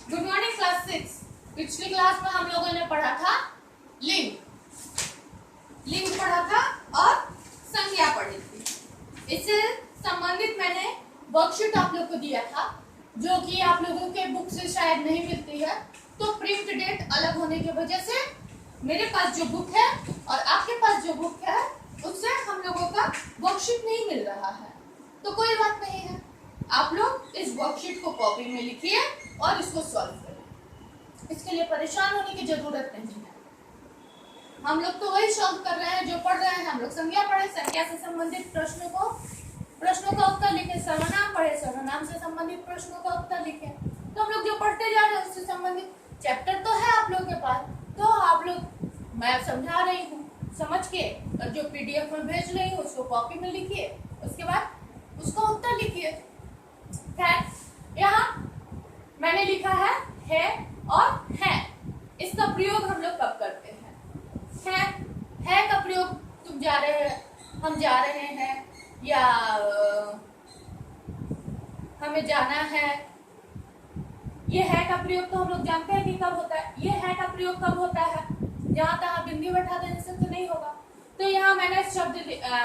Good morning class 6। पिछली class में हम लोगों ने पढ़ा था लिंग पढ़ा था और संज्ञा पढ़ी थी। इससे संबंधित मैंने वर्कशीट आप लोग को दिया था, जो कि आप लोगों के बुक से शायद नहीं मिलती है, तो प्रिंट डेट अलग होने की वजह से मेरे पास जो बुक है और आपके पास जो बुक है उससे हम लोगों का वर्कशीट नहीं मिल रहा है। तो कोई बात नहीं है, आप लोग इस वर्कशीट को कॉपी में लिखिए और इसको सॉल्व करिए। इसके लिए परेशान होने की जरूरत नहीं है। हम लोग तो वही सॉल्व कर रहे हैं जो पढ़ रहे हैं। हम लोग संज्ञा पढ़े, संज्ञा से संबंधित प्रश्नों का उत्तर लिखे। सर्वनाम पढ़े, सर्वनाम से संबंधित प्रश्नों का उत्तर लिखे। तो हम लोग जो पढ़ते जा रहे हैं उससे संबंधित चैप्टर तो है आप लोग के पास, तो आप लोग, मैं समझा रही हूँ समझ के, और जो पीडीएफ में भेज रही हूँ उसको कॉपी में लिखिए, उसके बाद उसका उत्तर लिखिए। खैर, यहाँ मैंने लिखा है और है। इसका प्रयोग हम लोग कब करते हैं? है का प्रयोग तुम जा रहे हैं, हम जा रहे हैं, या हमें जाना है। ये है का प्रयोग तो हम लोग जानते हैं कि कब होता है। ये है का प्रयोग कब होता है? जहां तक बिंदी बैठा देने से तो नहीं होगा। तो यहाँ मैंने शब्द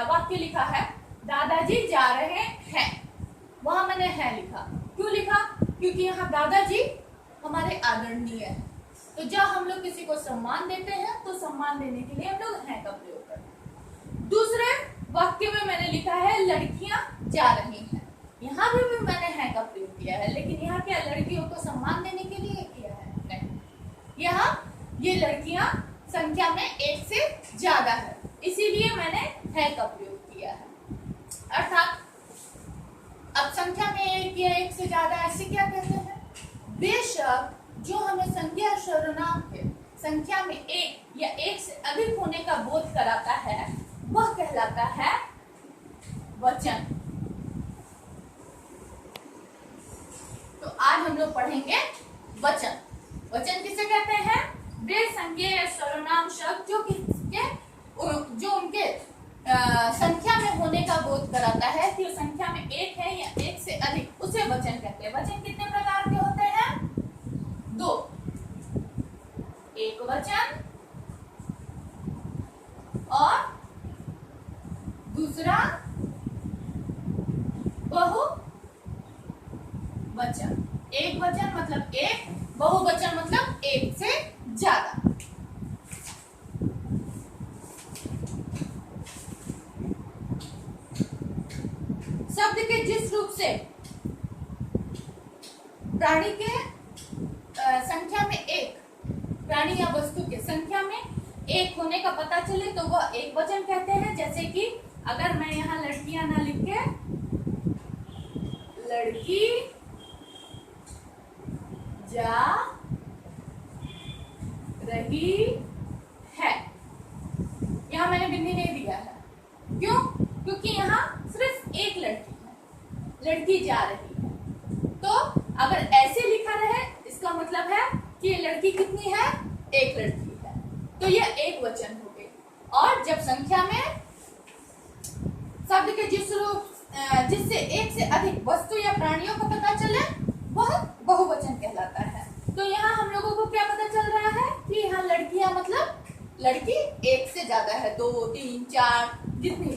वाक्य लिखा है, दादाजी जा रहे हैं। वहां मैंने है लिखा। क्यों लिखा? क्योंकि यहाँ दादाजी हमारे आदरणीय है। तो जब हम लोग किसी को सम्मान देते हैं तो सम्मान देने के लिए हम लोग है का प्रयोग करते हैं। दूसरे वाक्य में मैंने लिखा है लड़कियां जा रही हैं। यहाँ भी मैंने है का प्रयोग किया है, लेकिन यहाँ क्या लड़कियों को सम्मान देने के लिए किया है? नहीं। यहाँ ये लड़कियां संख्या में एक से ज्यादा है, इसीलिए मैंने है का प्रयोग किया है। अर्थात अब संख्या में एक या एक से ज्यादा ऐसे क्या कहते हैं? बेशक जो हमें संज्ञा सर्वनाम के संख्या में एक या एक से अधिक होने का बोध कराता है वह कहलाता है वचन। तो आज हम लोग पढ़ेंगे वचन। वचन किसे कहते हैं? वे संज्ञा या सर्वनाम शब्द जो उनके संख्या में होने का बोध कराता है कि संख्या में एक है या एक से अधिक, उसे वचन कहते हैं। वचन कितने प्रकार के होते हैं? दो। एक वचन और दूसरा बहुवचन। एक वचन मतलब एक, बहुवचन मतलब एक से ज्यादा। शब्द के जिस रूप से प्राणी के संख्या में एक, प्राणी या वस्तु के संख्या में एक होने का पता चले तो वह एक वचन कहते हैं। जैसे कि अगर मैं यहाँ लड़कियां ना लिख के लड़की जा रही है, यहाँ मैंने बिंदी नहीं दिया है। क्यों? क्योंकि यहाँ सिर्फ एक लड़की है, लड़की जा रही है। तो अगर ऐसे लिखा रहे इसका मतलब है कि ये लड़की कितनी है? एक लड़की है, तो यह एक वचन हो गई। और जब संख्या में शब्द के जिससे एक से अधिक वस्तु या प्राणियों का पता चले वह बहुवचन कहलाता है। तो यहाँ हम लोगों को क्या पता चल रहा है कि यहाँ लड़कियां मतलब लड़की एक से ज्यादा है, 2, 3, 4 जितनी।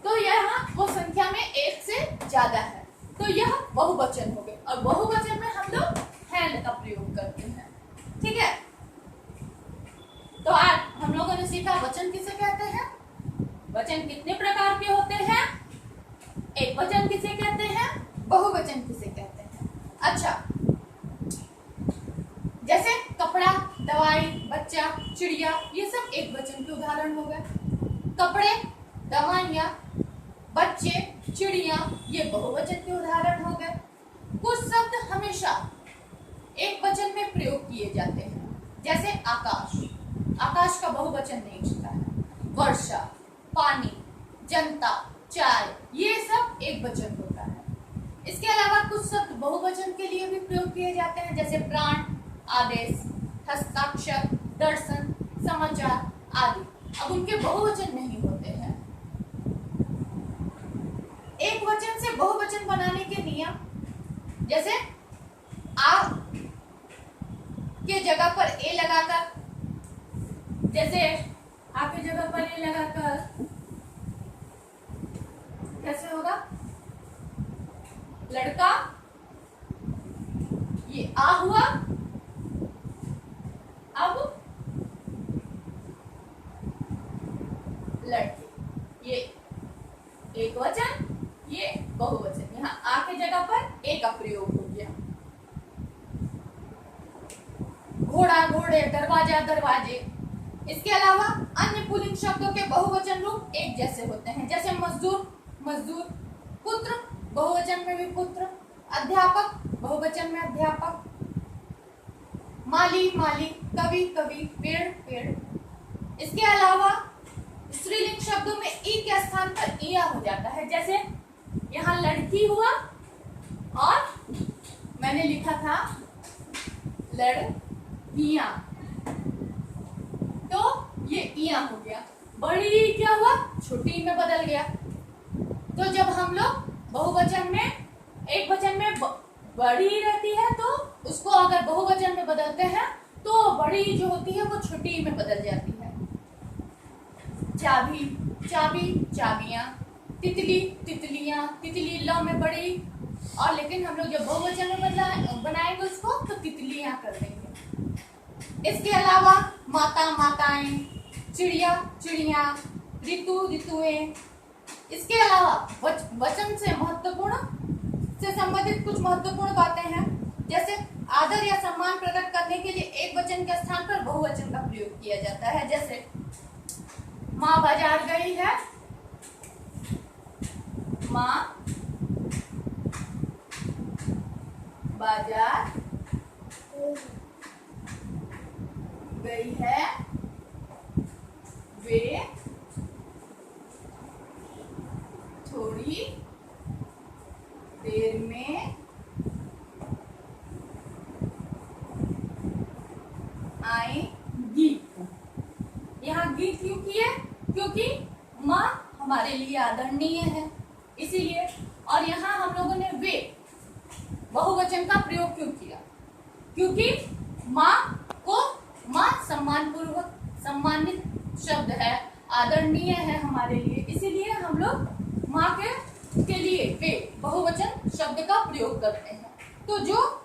तो यहाँ वो संख्या में एक से ज्यादा है, तो यह बहुवचन हो गए। और बहुवचन में हम लोग है का प्रयोग करते हैं। ठीक है, तो आज हम लोगों ने सीखा वचन किसे कहते हैं, वचन कितने प्रकार के होते हैं, एक वचन किसे कहते हैं, बहुवचन किसे कहते हैं। अच्छा, जैसे कपड़ा, दवाई, बच्चा, चिड़िया, ये सब एक वचन के उदाहरण हो गए। कपड़े, दवाइयाँ, बच्चे, चिड़िया, ये बहुवचन के उदाहरण हो गए। कुछ शब्द हमेशा एक वचन में प्रयोग किए जाते हैं, जैसे आकाश। आकाश का बहुवचन नहीं होता है। वर्षा, पानी, जनता, चाय, ये सब एक वचन होता है। इसके अलावा कुछ शब्द बहुवचन के लिए भी प्रयोग किए जाते हैं, जैसे प्राण, आदेश, हस्ताक्षर, दर्शन, समाचार आदि। अब उनके बहुवचन नहीं होते हैं। एक वचन से बहुवचन बनाने के नियम, जैसे जैसे आपकी जगह पर ये लगाकर कैसे होगा, लड़का, ये आ हुआ, अब लड़की, ये एक वचन, ये बहुवचन, यहाँ आ के जगह पर ए का प्रयोग हो गया। घोड़ा, घोड़े, दरवाजा, दरवाजे। इसके अलावा अन्य पुल्लिंग शब्दों के बहुवचन रूप एक जैसे होते हैं, जैसे मजदूर, मजदूर, पुत्र, बहुवचन में भी पुत्र, अध्यापक, बहुवचन में अध्यापक, माली, माली, कवि, कवि, पेड़, पेड़। इसके अलावा स्त्रीलिंग शब्दों में ई के स्थान पर इया हो जाता है, जैसे यहाँ लड़की हुआ और मैंने लिखा था लड़कियां, तो ये इया हो गया। बड़ी क्या हुआ, छोटी में बदल गया। तो जब हम लोग बहुवचन में, एक वचन में बड़ी रहती है तो उसको अगर बहुवचन में बदलते हैं तो बड़ी जो होती है वो छोटी में बदल जाती है। चाबी, चाबी, चाबियां, तितली, तितलियां, तितली ल में बड़ी, और लेकिन हम लोग जब बहुवचन में बनाएंगे उसको तो तितलियां कर देंगे। इसके अलावा माता, माताएं, चिड़िया, चिड़िया, ऋतु, ऋतुएं। इसके अलावा वचन से महत्वपूर्ण से संबंधित कुछ महत्वपूर्ण बातें हैं, जैसे आदर या सम्मान प्रकट करने के लिए एक वचन के स्थान पर बहुवचन का प्रयोग किया जाता है। जैसे माँ बाजार गई है, माँ बाजार गई है, वे थोड़ी देर में आएंगी। यहाँ गी क्यों की है, क्योंकि माँ हमारे लिए आदरणीय है इसीलिए। और यहाँ हम लोगों ने वे बहुवचन का प्रयोग क्यों किया, क्योंकि माँ को, माँ सम्मानपूर्वक सम्मानित शब्द है, आदरणीय है हमारे लिए, इसीलिए हम लोग माँ के लिए वे बहुवचन शब्द का प्रयोग करते हैं। तो जो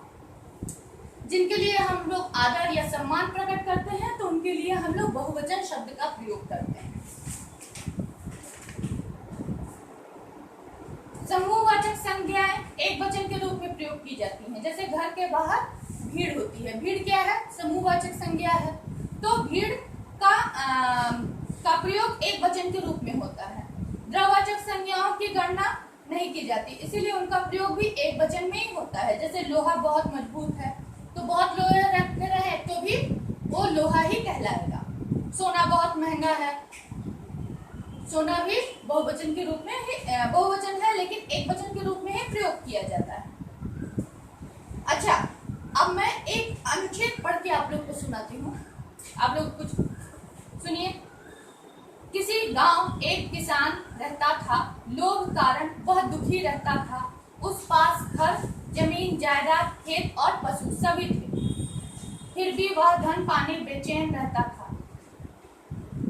जिनके लिए हम लोग आदर या सम्मान प्रकट करते हैं तो उनके लिए हम लोग बहुवचन शब्द का प्रयोग करते हैं। समूहवाचक संज्ञाएं एक वचन के रूप में प्रयोग की जाती हैं, जैसे घर के बाहर भीड़ होती है, भीड़ क्या है, समूहवाचक संज्ञा है, तो भीड़ का प्रयोग एक वचन के रूप में होता है। द्रववाचक संज्ञाओं की गणना नहीं की जाती, इसीलिए उनका प्रयोग भी एक वचन में ही होता है। जैसे लोहा बहुत मजबूत है, तो बहुत लोहा रखे रहे तो भी वो लोहा ही कहलाएगा। सोना बहुत महंगा है, सोना भी बहुवचन के रूप में ही, बहुवचन है लेकिन एक वचन के रूप में ही प्रयोग किया जाता है। अच्छा, अब मैं एक अनुच्छेद पढ़ के आप लोग को सुनाती हूँ, आप लोग कुछ सुनिए। किसी गांव एक किसान रहता था, लोभ कारण वह दुखी रहता था। उस पास घर, जमीन, जायदाद, खेत और पशु सभी थे, फिर भी वह धन पाने बेचैन रहता था।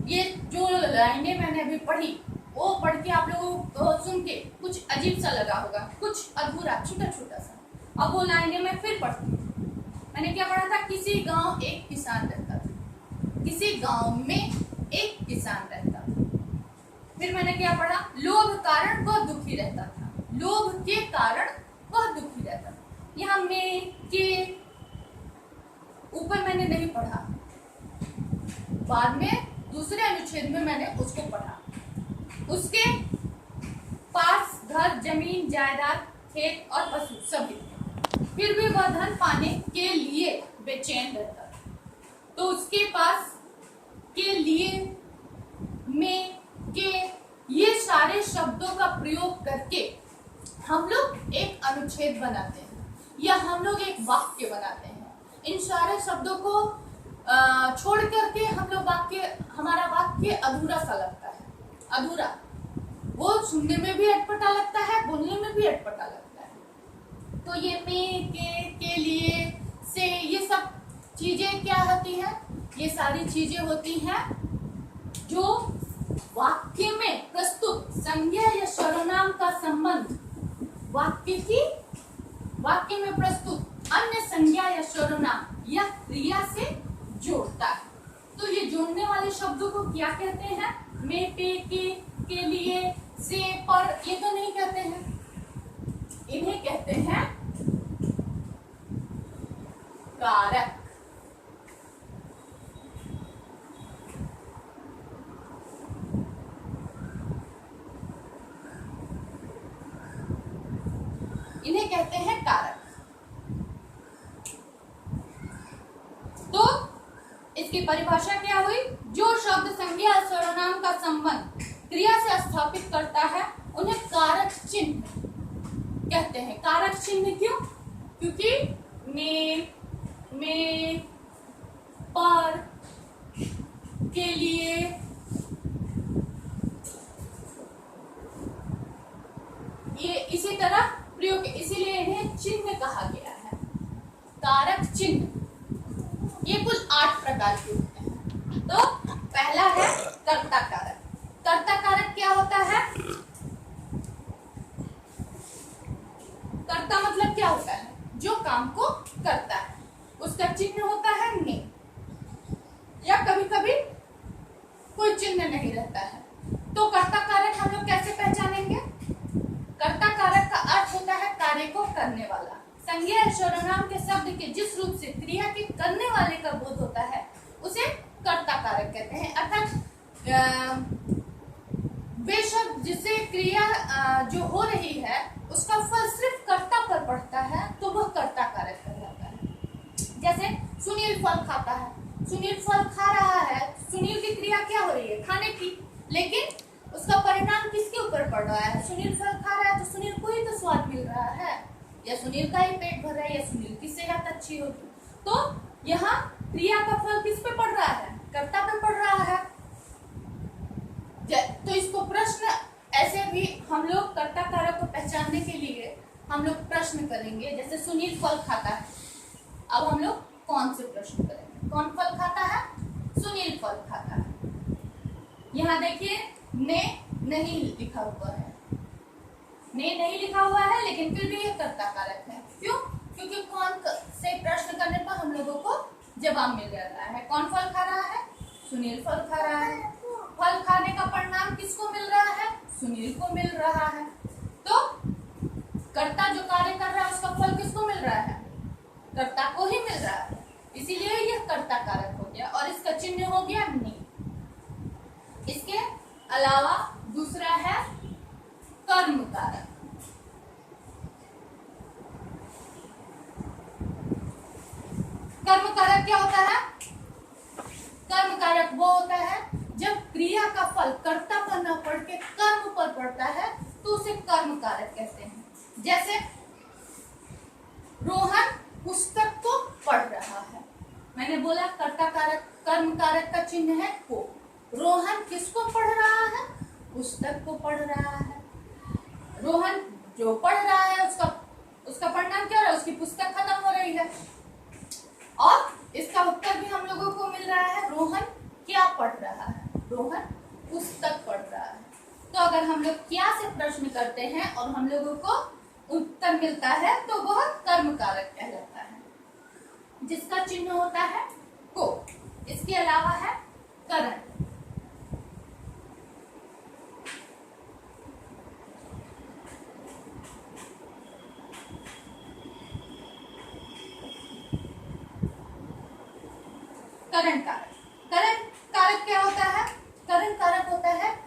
ये जो लाइनें मैंने अभी पढ़ी वो पढ़ के आप लोगों को सुन के कुछ अजीब सा लगा होगा, कुछ अधूरा, छोटा छोटा सा। अब वो लाइनें मैं फिर पढ़ती हूँ। मैंने क्या पढ़ा था, किसी गांव एक किसान रहता था, किसी गांव में एक किसान रहता था। फिर मैंने क्या पढ़ा, लोभ कारण वह दुखी रहता था, लोभ के कारण वह दुखी रहता था। यहाँ में के ऊपर मैंने नहीं पढ़ा, बाद में दूसरे अनुच्छेद में मैंने उसको पढ़ा। उसके पास घर, जमीन, जायदाद, खेत और पशु सभी, फिर भी वह धन पाने के लिए बेचैन रहता था। तो उसके पास, के लिए, में, के, ये सारे शब्दों का प्रयोग करके हम लोग एक अनुच्छेद बनाते हैं या हम लोग एक वाक्य बनाते हैं। इन सारे शब्दों को छोड़ करके हम लोग हमारा वाक्य अधूरा सा लगता है, अधूरा, वो सुनने में भी अटपटा लगता है, बोलने में भी अटपटा लगता है। तो ये में, के लिए, से, ये सब चीजें क्या होती हैं, ये सारी चीजें होती हैं जो वाक्य में प्रस्तुत संज्ञा या सर्वनाम का संबंध वाक्य में प्रस्तुत अन्य संज्ञा या सर्वनाम या क्रिया से जोड़ता है। तो ये जोड़ने वाले शब्दों को क्या कहते हैं? में, पे, के लिए, से, पर, ये तो नहीं कहते हैं, इन्हें कहते हैं कारक। इन्हें कहते हैं कारक। तो इसकी परिभाषा क्या हुई? जो शब्द संज्ञा और सर्वनाम का संबंध क्रिया से स्थापित करता है उन्हें कारक चिन्ह कहते हैं। कारक चिन्ह क्यों? क्योंकि में, पर, के लिए, ये इसी तरह प्रयोग, इसीलिए इन्हें चिन्ह कहा गया है, कारक चिन्ह। ये कुल 8 प्रकार के होते हैं। तो पहला है कर्ता कारक। कर्ता कारक क्या होता है? कर्ता मतलब क्या होता है? जो काम को करता है, उसका चिन्ह होता है ने, या कभी कभी कोई चिन्ह नहीं रहता है। तो कर्ता कारक हम लोग कैसे पहचानेंगे? कर्ता कारक का अर्थ होता है कार्य को करने वाला। संज्ञा या सर्वनाम के शब्द के जिस रूप से क्रिया के करने वाले का बोध होता है उसे कर्ता कारक कहते हैं। अर्थात वे शब्द जिससे क्रिया जो हो रही है उसका फल सिर्फ कर्ता पर पड़ता है तो वह कर्ता कारक कहलाता है। जैसे सुनील फल खाता है, सुनील फल खा रहा है, सुनील की क्रिया क्या हो रही है? खाने की, लेकिन उसका परिणाम किसके ऊपर पड़ रहा है? सुनील फल खा रहा है तो सुनील को ही तो स्वाद मिल रहा है, या सुनील का ही पेट भर रहा है, या सुनील की सेहत अच्छी होगी। तो यहाँ क्रिया का फल किस पे पड़ रहा है? कर्ता पे पड़ रहा है। तो इसको प्रश्न, ऐसे भी हम लोग कर्ता कारक को पहचानने के लिए हम लोग प्रश्न करेंगे। जैसे सुनील फल खाता है, अब हम लोग कौन से प्रश्न करेंगे? कौन फल खाता है? सुनील फल खाता है। यहाँ देखिए ने नहीं लिखा हुआ है, ने नहीं लिखा हुआ है, लेकिन फिर भी ये कर्ता कारक है। क्यों? क्योंकि कौन से प्रश्न करने पर हम लोगों को जवाब मिल जाता है। कौन फल खा रहा है? सुनील फल खा रहा है। फल खाने का परिणाम किसको मिल रहा है? सुनील को मिल रहा है। तो कर्ता जो कार्य कर रहा है उसका फल किसको मिल रहा है? कर्ता को ही मिल रहा है, इसीलिए यह कर्ता कारक हो गया और इसका चिन्ह हो गया ने। इसके अलावा दूसरा है कर्म कारक। कर्म कारक क्या होता है? कर्म कारक वो होता है जब क्रिया का फल कर्ता पर न पड़ के कर्म पर पड़ता है तो उसे कर्म कारक कहते हैं। जैसे रोहन पुस्तक को पढ़ रहा है, मैंने बोला कर्ता कारक, कर्म कारक का चिन्ह है को। रोहन किसको पढ़ रहा है? पुस्तक को पढ़ रहा है। रोहन जो पढ़ रहा है उसका परिणाम क्या हो रहा है? उसकी पुस्तक खत्म हो रही है। और इसका उत्तर भी हम लोगों को मिल रहा है, रोहन क्या पढ़ रहा है? रोहन पुस्तक पढ़ रहा है। तो अगर हम लोग क्या से प्रश्न करते हैं और हम लोगों को उत्तर मिलता है तो वह कर्म कारक कहलाता है, जिसका चिन्ह होता है को। इसके अलावा है करण। करण कारक। करण कारक क्या होता है? करण कारक होता है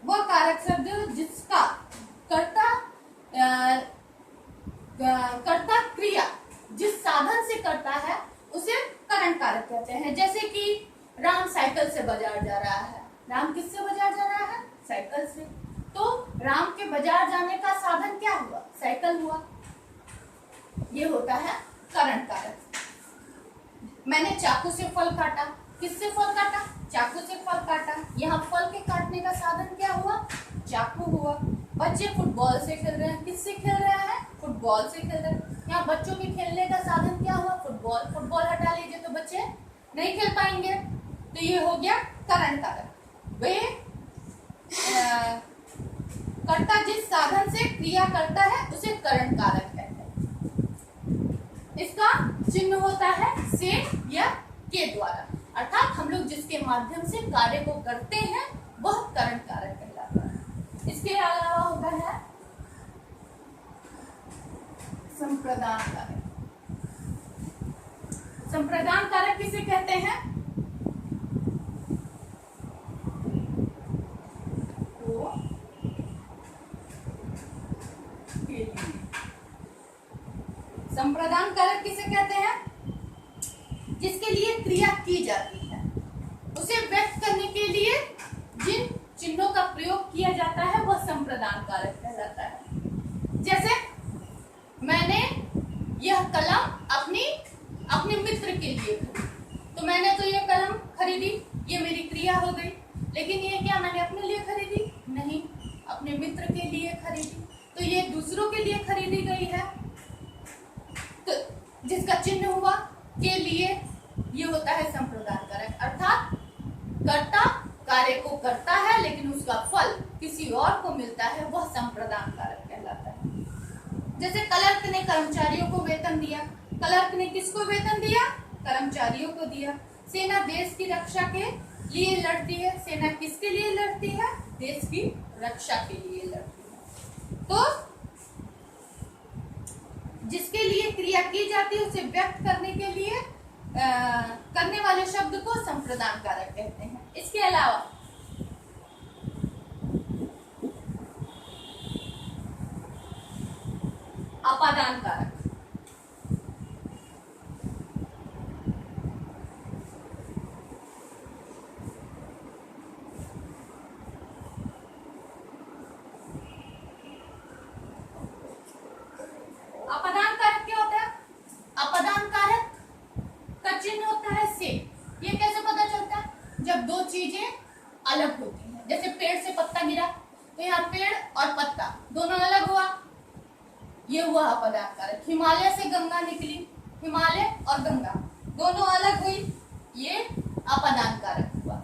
वह कारक शब्द जिसका कर्ता क्रिया जिस साधन से करता है उसे करण कारक कहते हैं। जैसे कि राम साइकिल से बाजार जा रहा है। राम किससे बाजार जा रहा है? साइकिल से। तो राम के बाजार जाने का साधन क्या हुआ? साइकिल हुआ। ये होता है करण कारक। मैंने चाकू से फल काटा। किससे फल काटा? चाकू से फल काटा। यहाँ फल के काटने का साधन क्या हुआ? चाकू हुआ। बच्चे फुटबॉल से खेल रहे हैं। किससे खेल रहे हैं? फुटबॉल से खेल रहे हैं। यहाँ बच्चों के खेलने का साधन क्या हुआ? फुटबॉल फुटबॉल, फुटबॉल हटा लीजिए तो बच्चे नहीं खेल पाएंगे। तो ये हो गया करण कारक। वे कर्ता जिस साधन से क्रिया करता है उसे करण कारक कहते हैं। इसका चिन्ह होता है से या के द्वारा, अर्थात हम लोग जिसके माध्यम से कार्य को करते हैं वह करण कारक कहलाता है। इसके अलावा होता है संप्रदान कारक। संप्रदान कारक किसे कहते हैं? संप्रदान कारक किसे कहते हैं? जिसके लिए क्रिया की जाती है, उसे व्यक्त करने के लिए जिन चिन्हों का प्रयोग किया जाता है वह संप्रदान कारक कहलाता है। जैसे मैंने यह कलम अपने मित्र के लिए खरीदी, तो मैंने तो यह कलम खरीदी, ये मेरी क्रिया हो गई। लेकिन ये क्या मैंने अपने लिए खरीदी? नहीं, अपने मित्र के लिए खरीदी, तो ये दूसरों के लिए खरीदी गई है। तो जिसका चिन्ह हुआ के लिए, ये होता है संप्रदान कारक, अर्थात कर्ता कार्य को करता है लेकिन उसका फल किसी और को मिलता है, वह संप्रदान कारक कहलाता है। जैसे क्लर्क ने कर्मचारियों को वेतन दिया, क्लर्क ने किसको वेतन दिया? कर्मचारियों को दिया। सेना देश की रक्षा के लिए लड़ती है, सेना किसके लिए लड़ती है? देश की रक्षा के लिए लड़ती है। तो जिसके लिए क्रिया की जाती है उसे व्यक्त करने के लिए करने वाले शब्द को संप्रदान कारक कहते हैं। इसके अलावा अपादान कारक। अपादान कारक क्या होता है? अपादान कारक का चिन्ह होता है से। ये कैसे पता चलता है? जब दो चीजें अलग होती हैं, जैसे पेड़ से पत्ता गिरा, तो यहाँ पेड़ और पत्ता दोनों अलग हुआ, ये हुआ अपादान कारक। हिमालय से गंगा निकली, हिमालय और गंगा दोनों अलग हुई, ये अपादान कारक हुआ।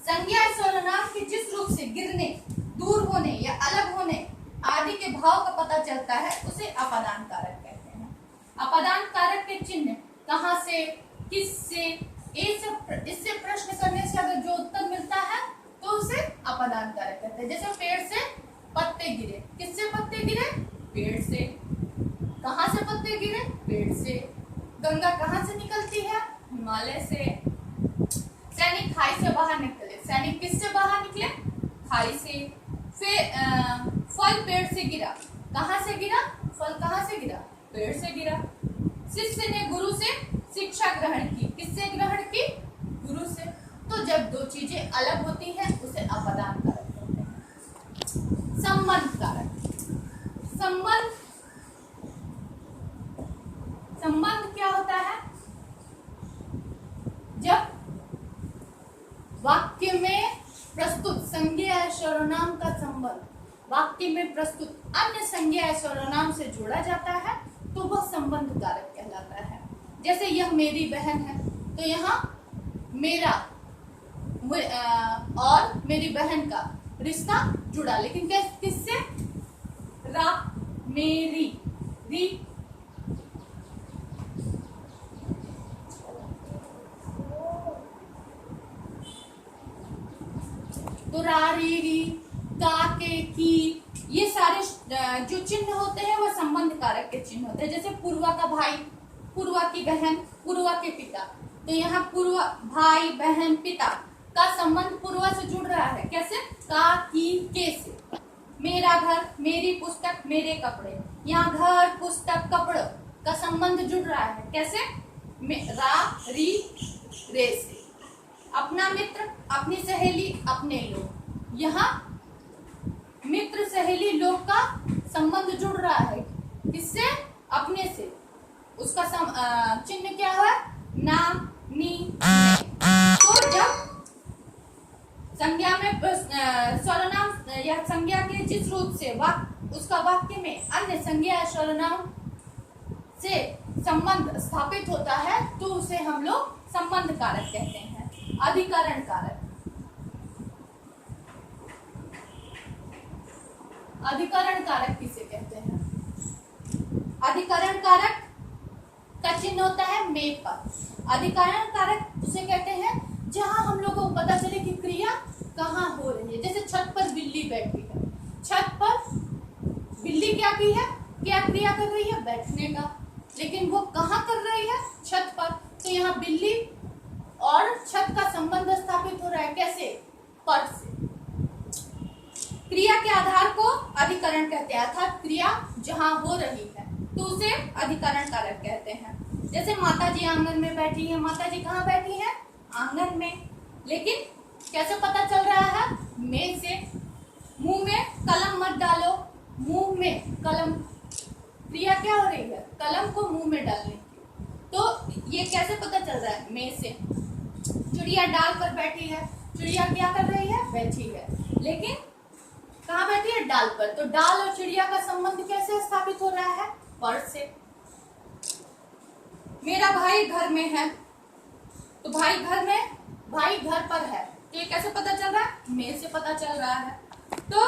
संज्ञा सर्वनाम के जिस रूप से गिरने, दूर होने या अलग होने आदि के भाव का पता चलता है उसे अपादान कारक कहते हैं। अपादान कारक के चिन्ह कहाँ से, किससे, इससे प्रश्न करने से अगर जो उत्तर मिलता है तो उसे अपादान कारक कहते हैं। जैसे पेड़ से पत्ते गिरे, किससे पत्ते गिरे? पेड़ से। कहाँ से पत्ते गिरे? पेड़ से। गंगा कहाँ से निकलती है? हिमालय से। सैनिक खाई से बाहर निकले, सैनिक किससे बाहर निकले? खाई से। फिर फल पेड़ से गिरा, कहाँ से गिरा? फल कहाँ से गिरा? पेड़ से गिरा। शिष्य ने गुरु से शिक्षा ग्रहण की, किससे ग्रहण की? गुरु से। तो जब दो चीजें अलग होती हैं उसे अपादान कारक कहते हैं। संबंध कारक। संबंध क्या होता है? जब वाक्य में प्रस्तुत संज्ञा या सर्वनाम का संबंध वाक्य में प्रस्तुत अन्य संज्ञा या सर्वनाम से जोड़ा जाता है तो वह संबंध कारक कहलाता है। जैसे यह मेरी बहन है, तो यहाँ मेरा और मेरी बहन का रिश्ता जुड़ा, लेकिन किससे? रा, मेरी, री। तो रा, री, री, का, के, की, ये सारे जो चिन्ह होते हैं वह संबंध कारक के चिन्ह होते हैं। जैसे पूर्वा का भाई, पूर्वा की बहन, पूर्वा के पिता, तो यहाँ पूर्वा भाई बहन पिता का संबंध पूर्वा से जुड़ रहा है। कैसे? का, की, के से। मेरा घर, मेरी पुस्तक, मेरे कपड़े, यहाँ घर पुस्तक कपड़ों का संबंध जुड़ रहा है। कैसे? रा, री, रे से। अपना मित्र, अपनी सहेली, अपने लोग, यहाँ मित्र सहेली लोग का संबंध जुड़ रहा है। किससे? अपने से। उसका चिन्ह क्या है? ना, नी, ने। तो जब संज्ञा में सर्वनाम या संज्ञा के जिस रूप से उसका वाक्य में अन्य संज्ञा या सर्वनाम से संबंध स्थापित होता है तो उसे हम लोग संबंध कारक कहते हैं। अधिकरण कारक, अधिकरण कारक किसे कहते हैं? अधिकरण कारक का चिन्ह होता है में पर। अधिकरण कारक उसे कहते हैं जहां हम लोगों को पता चले कि क्रिया कहाँ हो रही है। जैसे छत पर बिल्ली बैठी है, छत पर बिल्ली क्या की है, क्या क्रिया कर रही है? बैठने का। लेकिन वो कहाँ कर रही है? छत पर। तो यहाँ बिल्ली और छत का संबंध स्थापित हो रहा है, कैसे? पर से। क्रिया के आधार को अधिकरण कहते हैं, अर्थात क्रिया जहां हो रही है तो उसे अधिकरण कारक कहते हैं। जैसे माता जी आंगन में बैठी है, माता जी कहाँ बैठी है? आंगन में। लेकिन कैसे पता चल रहा है? में से। मुंह में कलम मत डालो, मुंह में कलम, क्रिया क्या हो रही है? कलम को मुंह में डालने की। तो ये कैसे पता चल रहा है? में से। चिड़िया डाल पर बैठी है, चिड़िया क्या कर रही है? बैठी है। लेकिन कहाँ बैठी है? डाल पर। तो डाल और चिड़िया का संबंध कैसे स्थापित हो रहा है? पर से। मेरा भाई घर में है, तो भाई घर में, भाई घर पर है, तो ये कैसे पता चल रहा है? में से पता चल रहा है। तो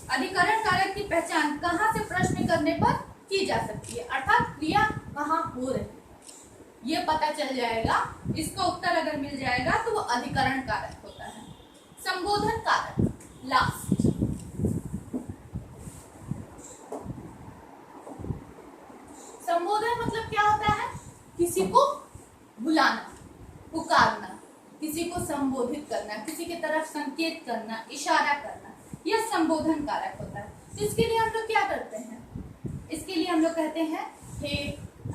अधिकरण कारक की पहचान कहाँ से प्रश्न करने पर की जा सकती है, अर्थात क्रिया कहाँ हो रही है, ये पता चल जाएगा। इसका उत्तर अगर मिल जाएगा तो वो अधिकरण कारक होता है। संबोधन कारक लास्ट। संबोधन मतलब क्या होता है? किसी को बुलाना, पुकारना, किसी को संबोधित करना, किसी की तरफ संकेत करना, इशारा करना, यह संबोधन कारक होता है। तो इसके लिए हम लोग क्या करते हैं? इसके लिए हम लोग कहते हैं हे,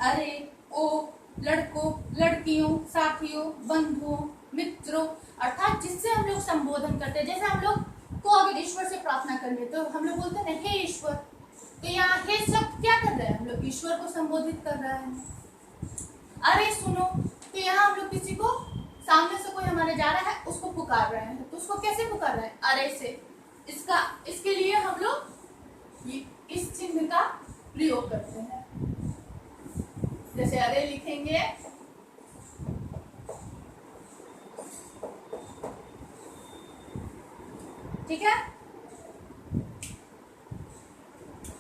अरे, ओ, लड़कों, लड़कियों, साथियों, बंधुओं, मित्रों, अर्थात जिससे हम लोग संबोधन करते हैं। जैसे हम लोग को अगर ईश्वर से प्रार्थना करनी तो हम लोग बोलते हैं हे ईश्वर। तो यहाँ हे शब्द क्या कर रहे हैं? हम लोग ईश्वर को संबोधित कर रहे हैं। अरे सुनो, तो यहाँ हम लोग किसी को, सामने से कोई हमारे जा रहा है, उसको पुकार रहे हैं, तो उसको कैसे पुकार रहे हैं? अरे से। इसके लिए हम लोग इस चिन्ह का प्रयोग करते हैं। जैसे अरे लिखेंगे, ठीक है,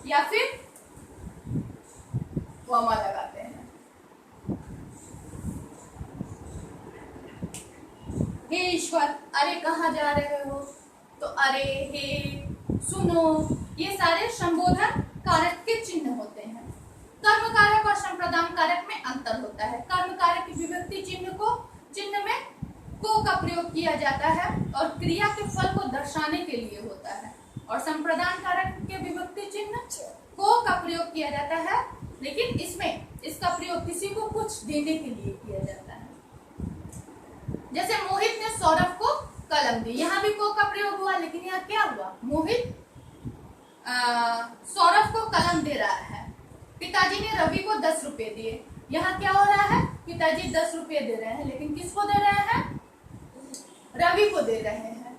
या फिर वमा लगाते हैं। हे ईश्वर, अरे कहाँ जा रहे हो? तो अरे, हे, सुनो, ये सारे संबोधन कारक के चिन्ह होते हैं। कर्म कारक और संप्रदान कारक में अंतर होता है। कर्म कारक की विभक्ति चिन्ह में को का प्रयोग किया जाता है और क्रिया के फल को दर्शाने के लिए होता है। और संप्रदान कारक के विभक्ति चिन्ह को का प्रयोग किया जाता है, लेकिन इसमें इसका प्रयोग किसी को कुछ देने के लिए किया जाता है। जैसे मोहित ने सौरभ को कलम दी, यहाँ भी को का प्रयोग हुआ, लेकिन यहाँ क्या हुआ? मोहित सौरभ को कलम दे रहा है। पिताजी ने रवि को 10 रुपए दिए, यहाँ क्या हो रहा है? पिताजी 10 रुपए दे रहे हैं, लेकिन किसको दे रहे हैं? रवि को दे रहे हैं।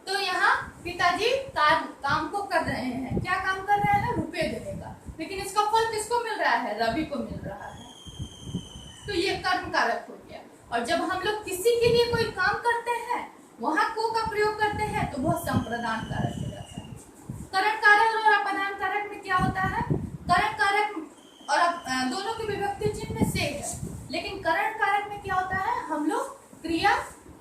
तो यहाँ पिताजी काम को कर रहे हैं, क्या काम कर रहे हैं? रुपए देने का, लेकिन इसका फल किसको मिल रहा है? रवि को मिल रहा है। तो ये कर्म कारक हो गया। और जब हम लोग किसी के लिए कोई काम करते हैं, वहां को का प्रयोग करते हैं, तो वह संप्रदान कारक हो जाता है। करण कारक और अपदान कारक में क्या होता है? करण कारक और दोनों की विभक्ति चिन्ह से है, लेकिन करण कारक में क्या होता है? हम लोग क्रिया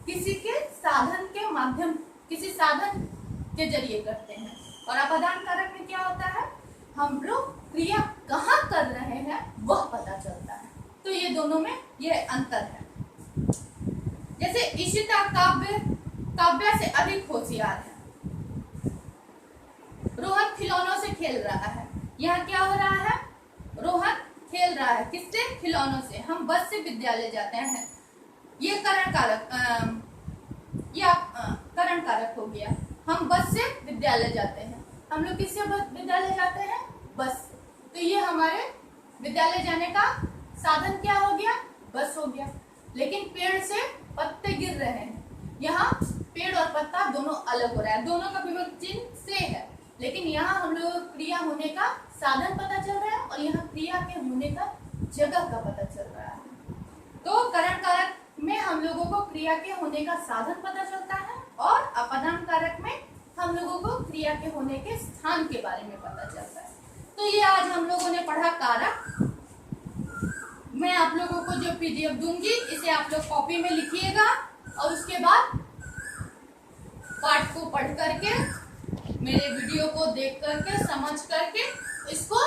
किसी के साधन के माध्यम, किसी साधन के जरिए करते हैं। और अपदान कारक में क्या होता है? हम लोग क्रिया कहाँ कर रहे हैं वह पता चलता है। तो ये दोनों में ये अंतर है। जैसे इशिता काव्य से अधिक होशियार है। रोहन खिलौनों से खेल रहा है, यहाँ क्या हो रहा है? रोहन खेल रहा है किससे? खिलौनों से। हम बस से विद्यालय जाते हैं, ये करण कारक करण कारक हो गया। हम बस से विद्यालय जाते हैं, हम लोग किससे विद्यालय जाते हैं? बस। तो ये हमारे विद्यालय जाने का साधन क्या हो गया? बस हो गया। लेकिन पेड़ से पत्ते गिर रहे हैं, यहाँ पेड़ और पत्ता दोनों अलग हो रहा है, दोनों का विभक्ति चिन्ह से है, लेकिन यहाँ हम लोग क्रिया होने का साधन पता चल रहा है और यहाँ क्रिया के होने का जगह का पता चल रहा है। तो करण कारक में हम लोगों को क्रिया के होने का साधन पता चलता है और अपदान कारक में हम लोगों को क्रिया के होने के स्थान के बारे में पता चलता है। तो ये आज हम लोगों ने पढ़ा कारक। मैं आप लोगों को जो पीडीएफ दूंगी इसे आप लोग कॉपी में लिखिएगा और उसके बाद पाठ को पढ़ करके, मेरे वीडियो को देख करके, समझ करके इसको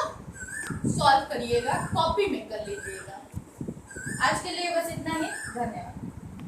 सॉल्व करिएगा, कॉपी में कर लीजिएगा। आज के लिए बस इतना ही। धन्यवाद।